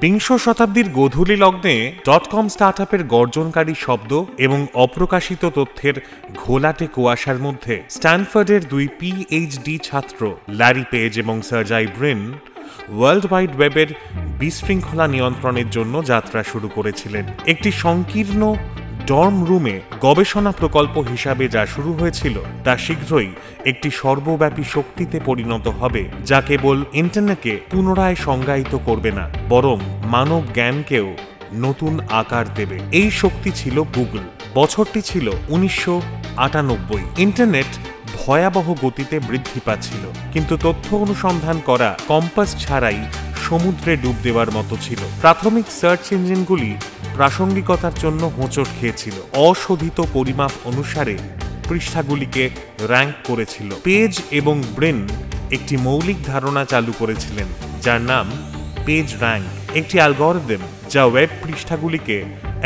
বিংশ শতাব্দীর গোধূলি লগ্নে .com স্টার্টআপের গর্জনকারী শব্দ এবং অপ্রকাশিত তথ্যের ঘোলাটে কুয়াশার মধ্যে স্ট্যানফোর্ডের দুই পিএইচডি ছাত্র ল্যারি পেজ এবং সার্জাই ব্রিন ওয়ার্ল্ড ওয়াইড ওয়েবের বিশৃঙ্খলা নিয়ন্ত্রণের জন্য যাত্রা শুরু করেছিলেন। একটি সংকীর্ণ ডর্ম রুমে গবেষণা প্রকল্প হিসাবে যা শুরু হয়েছিল তা শীঘ্রই একটি সর্বব্যাপী শক্তিতে পরিণত হবে, যা কেবল ইন্টারনেটকে পুনরায় সংজ্ঞায়িত করবে না, বরং মানব জ্ঞানকেও নতুন আকার দেবে। এই শক্তি ছিল গুগল। বছরটি ছিল 1998। ইন্টারনেট ভয়াবহ গতিতে বৃদ্ধি পাচ্ছিল, কিন্তু তথ্য অনুসন্ধান করা কম্পাস ছাড়াই সমুদ্রে ডুব দেওয়ার মতো ছিল। প্রাথমিক সার্চ ইঞ্জিনগুলি প্রাসঙ্গিকতার জন্য হোঁচট খেয়েছিল, অশোধিত পরিমাপ অনুসারে পৃষ্ঠাগুলিকে র্যাঙ্ক করেছিল। পেজ এবং ব্রিন একটি মৌলিক ধারণা চালু করেছিলেন যার নাম পেজ র্যাঙ্ক, একটি অ্যালগরিদম যা ওয়েব পৃষ্ঠাগুলিকে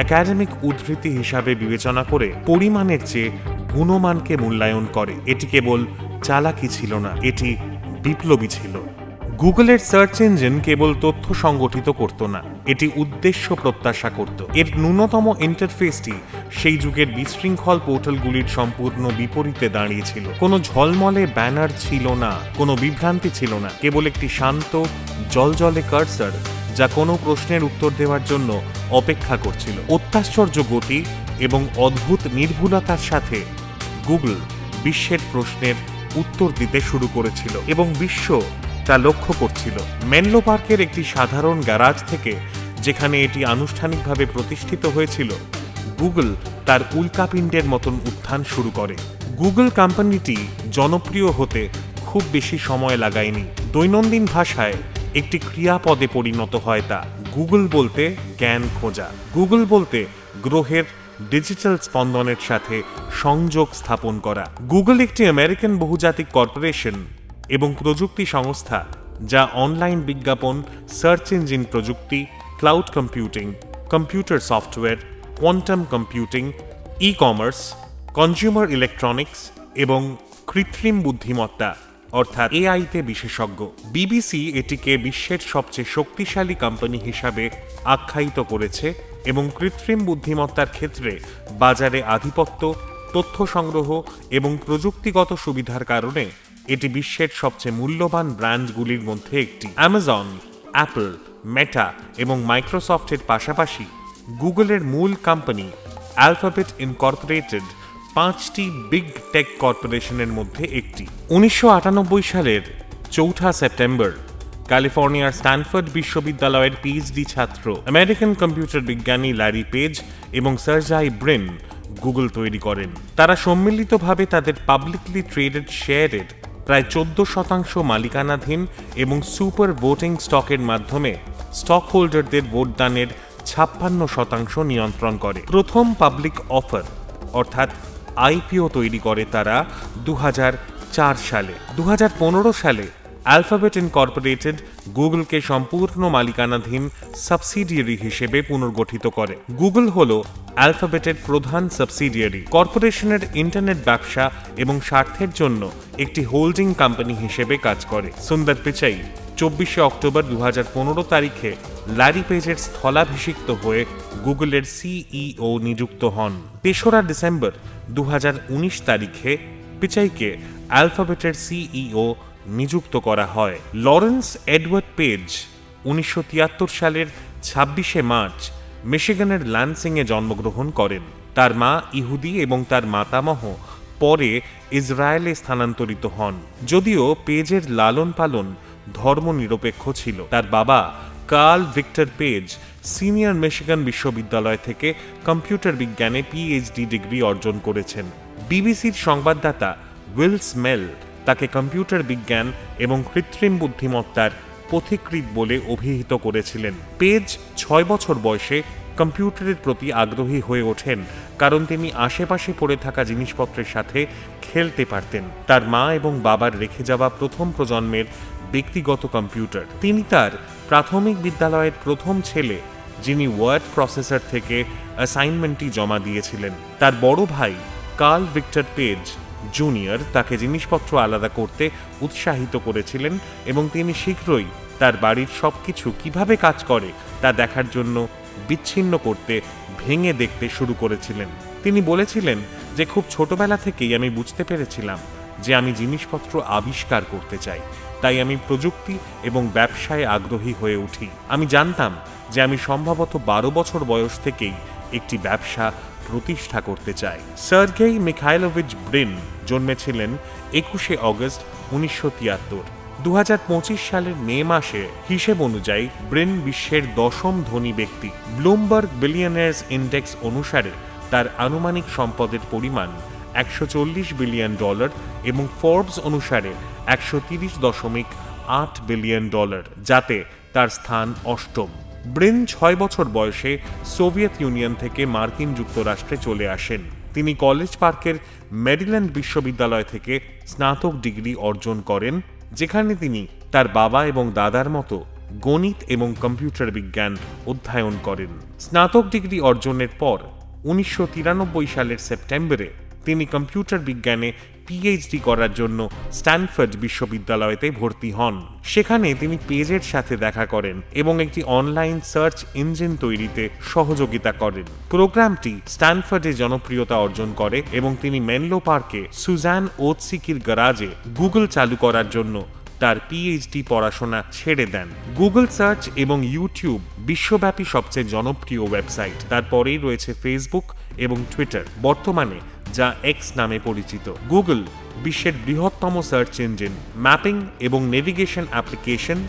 একাডেমিক উদ্ধৃতি হিসাবে বিবেচনা করে পরিমাণের চেয়ে গুণমানকে মূল্যায়ন করে। এটি কেবল চালাকি ছিল না, এটি বিপ্লবী ছিল। গুগলের সার্চ ইঞ্জিন কেবল তথ্য সংগঠিত করত না, এটি উদ্দেশ্য প্রত্যাশা করত। এর ন্যূনতম ইন্টারফেসটি সেই যুগের বিশৃঙ্খল পোর্টালগুলির সম্পূর্ণ বিপরীতে দাঁড়িয়েছিল। কোনো ঝলমলে ব্যানার ছিল না, কোনো বিভ্রান্তি ছিল না, কেবল একটি শান্ত জলজলে কার্সার যা কোনো প্রশ্নের উত্তর দেওয়ার জন্য অপেক্ষা করছিল। অত্যাশ্চর্য গতি এবং অদ্ভুত নির্ভুলতার সাথে গুগল বিশ্বের প্রশ্নের উত্তর দিতে শুরু করেছিল এবং বিশ্ব তা লক্ষ্য করছিল। মেনলো পার্কের একটি সাধারণ গ্যারাজ থেকে, যেখানে এটি আনুষ্ঠানিকভাবে প্রতিষ্ঠিত হয়েছিল, গুগল তার উল্কাপিণ্ডের মতন উত্থান শুরু করে। গুগল কোম্পানিটি জনপ্রিয় হতে খুব বেশি সময় লাগায়নি। দৈনন্দিন ভাষায় একটি ক্রিয়াপদে পরিণত হয় তা। গুগল বলতে জ্ঞান খোঁজা, গুগল বলতে গ্রহের ডিজিটাল স্পন্দনের সাথে সংযোগ স্থাপন করা। গুগল একটি আমেরিকান বহুজাতিক কর্পোরেশন এবং প্রযুক্তি সংস্থা যা অনলাইন বিজ্ঞাপন, সার্চ ইঞ্জিন প্রযুক্তি, cloud computing, computer software, quantum computing, e commerce, consumer electronics এবং কৃত্রিম বুদ্ধিমত্তা অর্থাৎ এআইতে বিশেষজ্ঞ। বিবিসি এটিকে বিশ্বের সবচেয়ে শক্তিশালী কোম্পানি হিসাবে আখ্যায়িত করেছে এবং কৃত্রিম বুদ্ধিমত্তার ক্ষেত্রে বাজারে আধিপত্য, তথ্য সংগ্রহ এবং প্রযুক্তিগত সুবিধার কারণে এটি বিশ্বের সবচেয়ে মূল্যবান ব্র্যান্ডগুলির মধ্যে একটি। অ্যামাজন, অ্যাপল, মেটা এবং মাইক্রোসফটের পাশাপাশি গুগলের মূল কোম্পানি অ্যালফাবেট ইনকর্পোরেটেড 5টি বিগ টেক কর্পোরেশনের মধ্যে একটি। 1998 সালের 4 সেপ্টেম্বর ক্যালিফোর্নিয়ার স্ট্যানফোর্ড বিশ্ববিদ্যালয়ের পিএইচডি ছাত্র আমেরিকান কম্পিউটার বিজ্ঞানী ল্যারি পেজ এবং সার্জাই ব্রিন গুগল তৈরি করেন। তারা সম্মিলিতভাবে তাদের পাবলিকলি ট্রেডেড শেয়ারের প্রায় 14% মালিকানাধীন এবং সুপার ভোটিং স্টকের মাধ্যমে স্টক হোল্ডারদের ভোটদানের 56% নিয়ন্ত্রণ করে। প্রথম পাবলিক অফার অর্থাৎ আইপিও তৈরি করে তারা 2004 সালে। 2015 সালে অ্যালফাবেট ইনকর্পোরেটেড গুগলকে সম্পূর্ণ মালিকানাধীন সাবসিডিয়ারি হিসেবে পুনর্গঠিত করে। গুগল হল অ্যালফাবেটের প্রধান সাবসিডিয়ারি। কর্পোরেশনের ইন্টারনেট ব্যবসা এবং স্বার্থের জন্য একটি হোল্ডিং কোম্পানি হিসেবে কাজ করে। সুন্দর পিচাই 24 অক্টোবর 2015 তারিখে ল্যারি পেজের স্থলাভিষিক্ত হয়ে গুগলের সিইও নিযুক্ত হন। 3 ডিসেম্বর 2019 তারিখে পিচাইকে অ্যালফাবেটের সিইও নিযুক্ত করা হয়। লরেন্স এডওয়ার্ড পেজ 1973 সালের 26 মার্চ মিশিগানের ল্যান্সিংয়ে জন্মগ্রহণ করেন। তার মা ইহুদি এবং তার মাতামহ পরে ইসরায়েলে স্থানান্তরিত হন। যদিও পেজের লালন পালন ধর্মনিরপেক্ষ ছিল, তার বাবা Carl Victor Page senior Michigan বিশ্ববিদ্যালয় থেকে কম্পিউটার বিজ্ঞানে পিএইচডি ডিগ্রি অর্জন করেছেন। বিবিসির সংবাদদাতা উইল স্মেল তাকে কম্পিউটার বিজ্ঞান এবং কৃত্রিম বুদ্ধিমত্তার পথিকৃৎ বলে অভিহিত করেছিলেন। পেজ 6 বছর বয়সে কম্পিউটারের প্রতি আগ্রহী হয়ে ওঠেন কারণ তিনি আশেপাশে পড়ে থাকা জিনিসপত্রের সাথে খেলতে পারতেন। তার মা এবং বাবার রেখে যাওয়া প্রথম প্রজন্মের ব্যক্তিগত কম্পিউটার। তিনি তার প্রাথমিক বিদ্যালয়ের প্রথম ছেলে যিনি ওয়ার্ড প্রসেসর থেকে অ্যাসাইনমেন্টটি জমা দিয়েছিলেন। তার বড় ভাই কার্ল ভিক্টর পেজ জুনিয়র তাকে জিনিসপত্র আলাদা করতে উৎসাহিত করেছিলেন এবং তিনি শীঘ্রই তার বাড়ির সবকিছু কিভাবে কাজ করে তা দেখার জন্য বিচ্ছিন্ন করতে, ভেঙে দেখতে শুরু করেছিলেন। তিনি বলেছিলেন যে খুব ছোটবেলা থেকেই আমি বুঝতে পেরেছিলাম যে আমি জিনিসপত্র আবিষ্কার করতে চাই, তাই আমি প্রযুক্তি এবং ব্যবসায় আগ্রহী হয়ে উঠি। আমি জানতাম যে আমি সম্ভবত 12 বছর বয়স থেকেই একটি ব্যবসা প্রতিষ্ঠা করতে চাই। সার্গেই মিখাইলোভিচ ব্রিন জন্মেছিলেন 21শে অগস্ট 1973। 2025 সালের মে মাসে হিসেব অনুযায়ী ব্রিন বিশ্বের 10ম ধনী ব্যক্তি। ব্লুমবার্গ বিলিয়নার্স ইন্ডেক্স অনুসারে তার আনুমানিক সম্পদের পরিমাণ $140 বিলিয়ন এবং ফোর্বস অনুসারে $130.8 বিলিয়ন, যাতে তার স্থান অষ্টম। ব্রিন 6 বছর বয়সে সোভিয়েত ইউনিয়ন থেকে মার্কিন যুক্তরাষ্ট্রে চলে আসেন। তিনি কলেজ পার্কের মেরিল্যান্ড বিশ্ববিদ্যালয় থেকে স্নাতক ডিগ্রি অর্জন করেন, যেখানে তিনি তার বাবা এবং দাদার মতো গণিত এবং কম্পিউটার বিজ্ঞান অধ্যয়ন করেন। স্নাতক ডিগ্রি অর্জনের পর 1993 সালের সেপ্টেম্বরে তিনি কম্পিউটার বিজ্ঞানে পিএইচডি করার জন্য স্ট্যানফোর্ড বিশ্ববিদ্যালয়তে ভর্তি হন। সেখানে তিনি পেজের সাথে দেখা করেন এবং একটি অনলাইন সার্চ ইঞ্জিন তৈরিতে সহযোগিতা করেন। প্রোগ্রামটি স্ট্যানফোর্ডে জনপ্রিয়তা অর্জন করে এবং তিনি মেনলো পার্কে সুজান ওৎসিকির গ্যারাজে গুগল চালু করার জন্য তার পিএইচডি পড়াশোনা ছেড়ে দেন। গুগল সার্চ এবং ইউটিউব বিশ্বব্যাপী সবচেয়ে জনপ্রিয় ওয়েবসাইট। তারপরেই রয়েছে ফেসবুক এবং টুইটার, বর্তমানে যা এক্স নামে পরিচিত। গুগল বিশ্বের বৃহত্তম সার্চ ইঞ্জিন, ম্যাপিং এবং নেভিগেশন অ্যাপ্লিকেশন,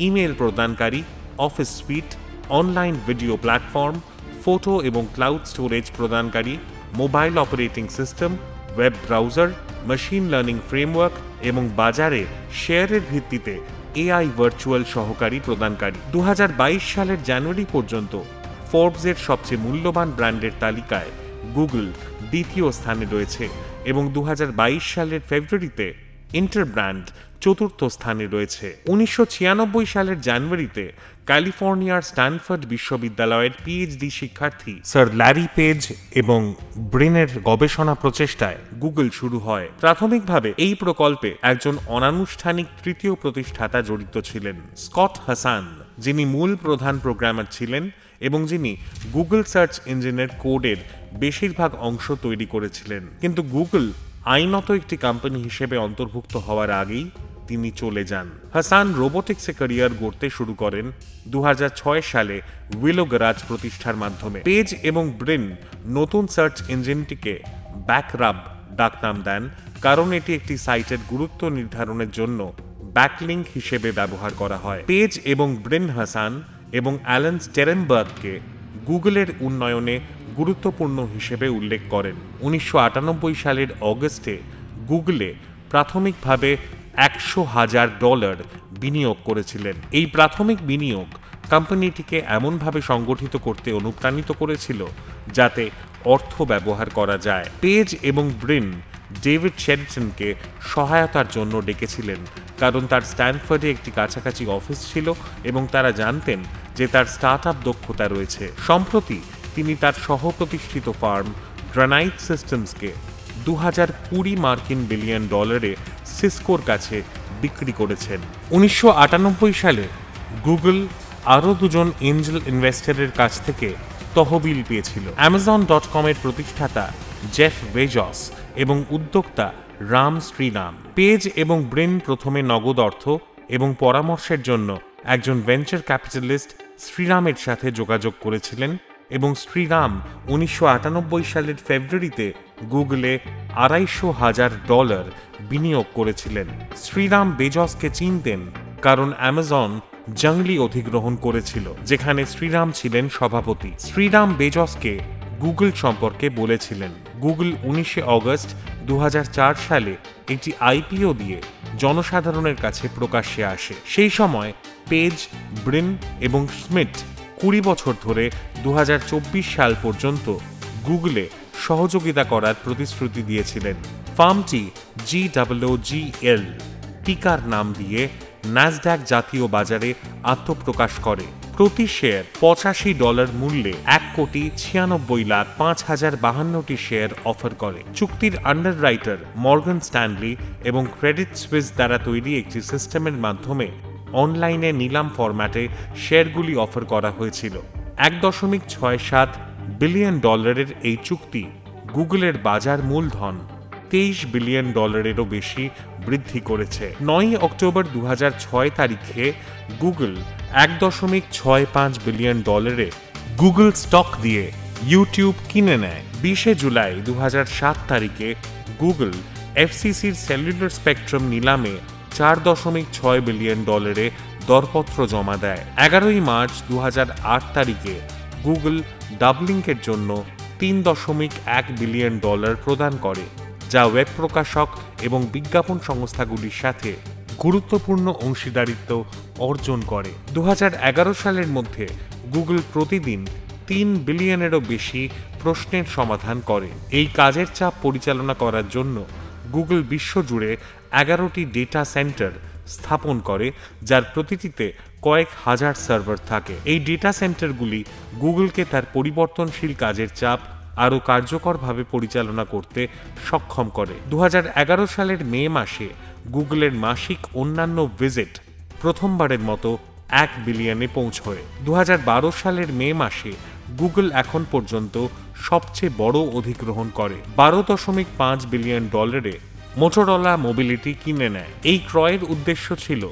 ইমেল প্রদানকারী, office sweet, online video platform, photo এবং ক্লাউড স্টোরেজ প্রদানকারী, mobile operating system, web browser, machine learning framework এবং বাজারে শেয়ারের ভিত্তিতে এআই ভার্চুয়াল সহকারী প্রদানকারী। 2022 সালের জানুয়ারি পর্যন্ত ফোর্বসের সবচেয়ে মূল্যবান ব্র্যান্ডের তালিকায় গুগল দ্বিতীয় স্থানে রয়েছে এবং 2022 সালের ফেব্রুয়ারিতে ইন্টারব্র্যান্ড চতুর্থ স্থানে রয়েছে। 1996 সালের জানুয়ারিতে ক্যালিফোর্নিয়ার স্ট্যানফোর্ড বিশ্ববিদ্যালয়ের পিএইচডি শিক্ষার্থী স্যার ল্যারি পেজ এবং ব্রিনের গবেষণা প্রচেষ্টায় গুগল শুরু হয়। প্রাথমিকভাবে এই প্রকল্পে একজন অনানুষ্ঠানিক তৃতীয় প্রতিষ্ঠাতা জড়িত ছিলেন, স্কট হাসান, যিনি মূল প্রধান প্রোগ্রামার ছিলেন এবং যিনি গুগল সার্চ ইঞ্জিনের কোডের বেশিরভাগ অংশ তৈরি করেছিলেন। কিন্তু গুগল আইনত একটি কোম্পানি হিসেবে অন্তর্ভুক্ত হওয়ার আগেই তিনি চলে যান। হাসান রোবোটিক্সে ক্যারিয়ার গড়তে শুরু করেন 2006 সালে উইলো গ্যারাজ প্রতিষ্ঠার মাধ্যমে। পেজ এবং ব্রিন নতুন সার্চ ইঞ্জিনটিকে ব্যাকরাব ডাকনাম দেন, কারণ এটি একটি সাইটের গুরুত্ব নির্ধারণের জন্য ব্যাকলিঙ্ক হিসেবে ব্যবহার করা হয়। পেজ এবং ব্রিন হাসান এবং অ্যালান স্টেরেনবার্গকে গুগলের উন্নয়নে গুরুত্বপূর্ণ হিসেবে উল্লেখ করেন। 1998 সালের অগস্টে গুগলে প্রাথমিকভাবে $100,000 বিনিয়োগ করেছিলেন। এই প্রাথমিক বিনিয়োগ কোম্পানিটিকে এমনভাবে সংগঠিত করতে অনুপ্রাণিত করেছিল যাতে অর্থ ব্যবহার করা যায়। পেজ এবং ব্রিন ডেভিড শেরিটনকে সহায়তার জন্য ডেকেছিলেন, কারণ তার স্ট্যানফোর্ডে একটি কাছাকাছি অফিস ছিল এবং তারা জানতেন যে তার স্টার্টআপ দক্ষতা রয়েছে। সম্প্রতি তিনি তার সহপ্রতিষ্ঠিত ফার্ম গ্রানাইট সিস্টেমসকে $220 বিলিয়ন সিসকোর কাছে বিক্রি করেছেন। 1998 সালে গুগল আরও দুজন এঞ্জেল ইনভেস্টরের কাছ থেকে তহবিল পেয়েছিল। Amazon.com এর প্রতিষ্ঠাতা জেফ বেজস এবং উদ্যোক্তা রাম শ্রীরাম। পেজ এবং ব্রিন প্রথমে নগদ অর্থ এবং পরামর্শের জন্য একজন ভেঞ্চার ক্যাপিটালিস্ট শ্রীরামের সাথে যোগাযোগ করেছিলেন এবং শ্রীরাম 1998 সালের ফেব্রুয়ারিতে গুগলে $250,000 বিনিয়োগ করেছিলেন। শ্রীরাম বেজসকে চিনতেন কারণ অ্যামাজন জঙ্গলি অধিগ্রহণ করেছিল, যেখানে শ্রীরাম ছিলেন সভাপতি। শ্রীরাম বেজসকে গুগল সম্পর্কে বলেছিলেন। গুগল 19 অগস্ট 2004 সালে একটি আইপিও দিয়ে জনসাধারণের কাছে প্রকাশ্যে আসে। সেই সময় পেজ, ব্রিন এবং স্মিথ 20 বছর ধরে 2024 সাল পর্যন্ত গুগলে সহযোগিতা করার প্রতিশ্রুতি দিয়েছিলেন। ফার্মটি GWGL টিকার নাম দিয়ে ন্যাসড্যাক জাতীয় বাজারে আত্মপ্রকাশ করে। প্রতি শেয়ার $85 মূল্যে 1,96,05,052টি শেয়ার অফার করে। চুক্তির আন্ডাররাইটার মর্গান স্ট্যানলি এবং ক্রেডিট সুইস দ্বারা তৈরি একটি সিস্টেমের মাধ্যমে অনলাইনে নিলাম ফরম্যাটে শেয়ারগুলি অফার করা হয়েছিল। $1.67 বিলিয়ন এই চুক্তি গুগলের বাজার মূলধন $23 বিলিয়নেরও বেশি বৃদ্ধি করেছে। 9 অক্টোবর 2006 তারিখে গুগল $1.65 বিলিয়ন গুগল স্টক দিয়ে ইউটিউব কিনে নেয়। 20 জুলাই 2007 তারিখে গুগল এফসিসির সেলুলার স্পেকট্রাম নিলামে $4.6 বিলিয়ন দরপত্র জমা দেয়। 11 মার্চ 2008 তারিখে গুগল ডাবলিংকের জন্য $3.1 বিলিয়ন প্রদান করে, যা ওয়েব প্রকাশক এবং বিজ্ঞাপন সংস্থাগুলির সাথে গুরুত্বপূর্ণ অংশীদারিত্ব অর্জন করে। 2011 সালের মধ্যে গুগল প্রতিদিন 3 বিলিয়নেরও বেশি প্রশ্নের সমাধান করে। এই কাজের চাপ পরিচালনা করার জন্য গুগল বিশ্বজুড়ে 11টি ডেটা সেন্টার স্থাপন করে, যার প্রতিটিতে কয়েক হাজার সার্ভার থাকে। এই ডেটা সেন্টারগুলি গুগলকে তার পরিবর্তনশীল কাজের চাপ আরও কার্যকরভাবে পরিচালনা করতে সক্ষম করে। 2011 সালের মে মাসে গুগলের মাসিক অন্যান্য ভিজিট প্রথমবারের মতো 1 বিলিয়নে পৌঁছয়। 2012 সালের মে মাসে গুগল এখন পর্যন্ত সবচেয়ে বড় অধিগ্রহণ করে। $12.5 বিলিয়ন মোটোরোলা মোবিলিটি কিনে নেয়। এই ক্রয়ের উদ্দেশ্য ছিল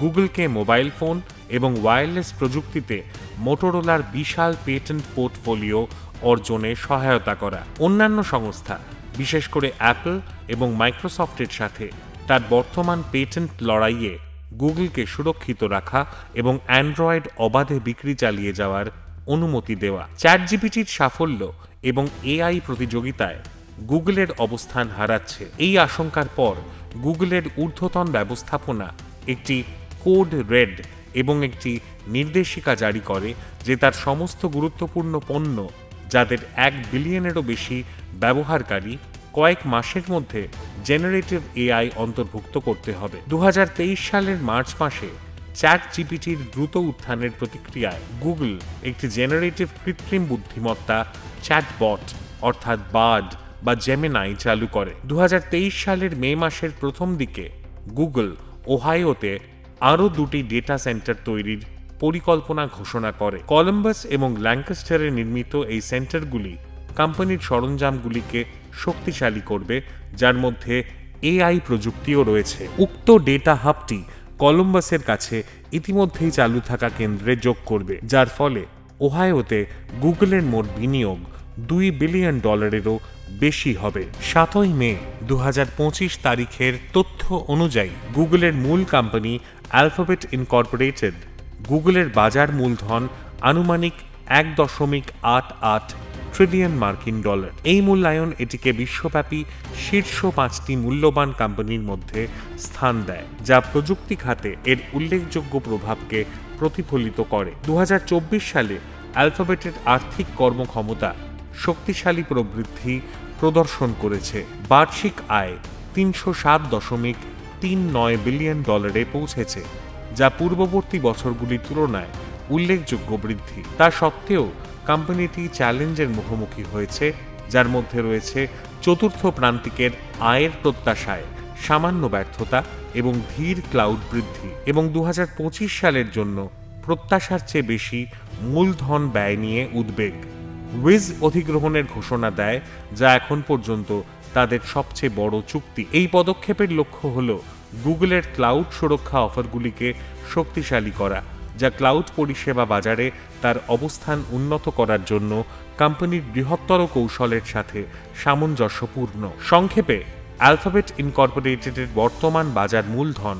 গুগলকে মোবাইল ফোন এবং ওয়্যারলেস প্রযুক্তিতে মোটোরোলার বিশাল পেটেন্ট পোর্টফোলিও অর্জনে সহায়তা করা। অন্যান্য সংস্থা, বিশেষ করে অ্যাপল এবং মাইক্রোসফটের সাথে তার বর্তমান পেটেন্ট লড়াইয়ে গুগলকে সুরক্ষিত রাখা এবং অ্যান্ড্রয়েড অবাধে বিক্রি চালিয়ে যাওয়ার অনুমতি দেওয়া। চ্যাটজিপিটির সাফল্য এবং এআই প্রতিযোগিতায় গুগলের অবস্থান হারাচ্ছে। এই আশঙ্কার পর গুগলের ঊর্ধ্বতন ব্যবস্থাপনা একটি কোড রেড এবং একটি নির্দেশিকা জারি করে যে তার সমস্ত গুরুত্বপূর্ণ পণ্য, যাদের 1 বিলিয়নেরও বেশি ব্যবহারকারী, কয়েক মাসের মধ্যে জেনারেটিভ এআই অন্তর্ভুক্ত করতে হবে। 2023 সালের মার্চ মাসে চ্যাটজিপিটির দ্রুত উত্থানের প্রতিক্রিয়ায় গুগল একটি জেনারেটিভ কৃত্রিম বুদ্ধিমত্তা চ্যাটবট অর্থাৎ বার্ড বা জেমিনাই চালু করে। 2023 সালের মে মাসের প্রথম দিকে গুগল ওহাইওতে আরও 2টি ডেটা সেন্টার তৈরির পরিকল্পনা ঘোষণা করে। কলম্বাস এবং ল্যাঙ্কাস্টারে নির্মিত এই সেন্টারগুলি কোম্পানির সরঞ্জামগুলিকে শক্তিশালী করবে, যার মধ্যে এআই প্রযুক্তিও রয়েছে। উক্ত ডেটা হাবটি কলম্বাসের কাছে ইতিমধ্যেই চালু থাকা কেন্দ্রে যোগ করবে, যার ফলে ওহাইওতে গুগলের মোট বিনিয়োগ $2 বিলিয়ন বেশি হবে। 7 মে 2025 তারিখের তথ্য অনুযায়ী গুগলের মূল কোম্পানি অ্যালফাবেট ইনকর্পোরেটেড গুগলের বাজার মূলধন আনুমানিক $1.88 ট্রিলিয়ন মার্কিন। এই মূল্যায়ন এটিকে বিশ্বব্যাপী শীর্ষ 5টি মূল্যবান কোম্পানির মধ্যে স্থান দেয়, যা প্রযুক্তি খাতে এর উল্লেখযোগ্য প্রভাবকে প্রতিফলিত করে। 2024 সালে অ্যালফাবেটের আর্থিক কর্মক্ষমতা শক্তিশালী প্রবৃদ্ধি প্রদর্শন করেছে। বার্ষিক আয় $307.39 বিলিয়ন পৌঁছেছে, যা পূর্ববর্তী বছরগুলির তুলনায় উল্লেখযোগ্য বৃদ্ধি। তা সত্ত্বেও কোম্পানিটি চ্যালেঞ্জের মুখোমুখি হয়েছে, যার মধ্যে রয়েছে চতুর্থ প্রান্তিকের আয়ের প্রত্যাশায় সামান্য ব্যর্থতা এবং ধীর ক্লাউড বৃদ্ধি, এবং 2025 সালের জন্য প্রত্যাশার চেয়ে বেশি মূলধন ব্যয় নিয়ে উদ্বেগ। উইজ অধিগ্রহণের ঘোষণা দেয়, যা এখন পর্যন্ত তাদের সবচেয়ে বড় চুক্তি। এই পদক্ষেপের লক্ষ্য হল গুগলের ক্লাউড সুরক্ষা অফারগুলিকে শক্তিশালী করা, যা ক্লাউড পরিষেবা বাজারে তার অবস্থান উন্নত করার জন্য কোম্পানির বৃহত্তর কৌশলের সাথে সামঞ্জস্যপূর্ণ। সংক্ষেপে, অ্যালফাবেট ইনকর্পোরেটেডের বর্তমান বাজার মূলধন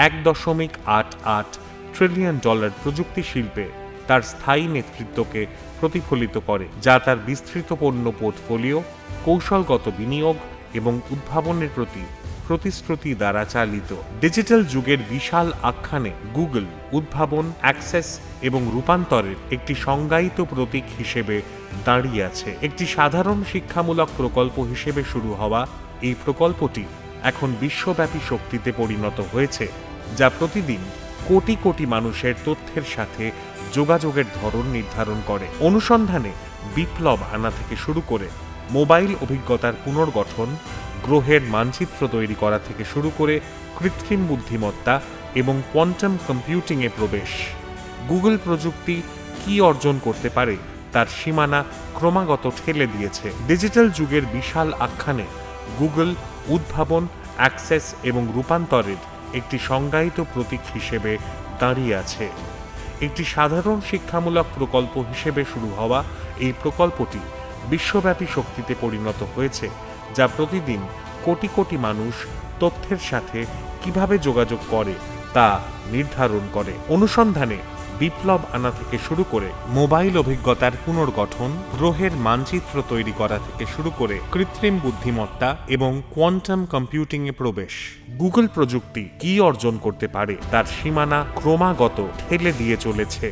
$1.88 ট্রিলিয়ন প্রযুক্তি শিল্পে তার স্থায়ী নেতৃত্বকে প্রতিফলিত করে, যা তার বিস্তৃত পণ্য পোর্টফোলিও, কৌশলগত বিনিয়োগ এবং উদ্ভাবনের প্রতি প্রতিশ্রুতি দ্বারা চালিত। ডিজিটাল যুগের বিশাল আখ্যানে গুগল উদ্ভাবন, অ্যাক্সেস এবং রূপান্তরের একটি সংজ্ঞায়িত প্রতীক হিসেবে দাঁড়িয়ে আছে। একটি সাধারণ শিক্ষামূলক প্রকল্প হিসেবে শুরু হওয়া এই প্রকল্পটি এখন বিশ্বব্যাপী শক্তিতে পরিণত হয়েছে, যা প্রতিদিন কোটি কোটি মানুষের তথ্যের সাথে যোগাযোগের ধরন নির্ধারণ করে। অনুসন্ধানে বিপ্লব আনা থেকে শুরু করে মোবাইল অভিজ্ঞতার পুনর্গঠন, গ্রহের মানচিত্র তৈরি করা থেকে শুরু করে কৃত্রিম বুদ্ধিমত্তা এবং কোয়ান্টাম কম্পিউটিংয়ে প্রবেশ। গুগল প্রযুক্তি কি অর্জন করতে পারে তার সীমানা ক্রমাগত ঠেলে দিয়েছে। ডিজিটাল যুগের বিশাল আখ্যানে গুগল উদ্ভাবন, অ্যাক্সেস এবং রূপান্তরের একটি সংজ্ঞায়িত প্রতীক হিসেবে দাঁড়িয়ে আছে। একটি সাধারণ শিক্ষামূলক প্রকল্প হিসেবে শুরু হওয়া এই প্রকল্পটি বিশ্বব্যাপী শক্তিতে পরিণত হয়েছে, যা প্রতিদিন কোটি কোটি মানুষ তথ্যের সাথে কিভাবে যোগাযোগ করে তা নির্ধারণ করে। অনুসন্ধানে বিপ্লব আনা থেকে শুরু করে মোবাইল অভিজ্ঞতার পুনর্গঠন, গ্রহের মানচিত্র তৈরি করা থেকে শুরু করে কৃত্রিম বুদ্ধিমত্তা এবং কোয়ান্টাম কম্পিউটিংয়ে প্রবেশ, গুগল প্রযুক্তি কি অর্জন করতে পারে তার সীমানা ক্রমাগত ঠেলে দিয়ে চলেছে।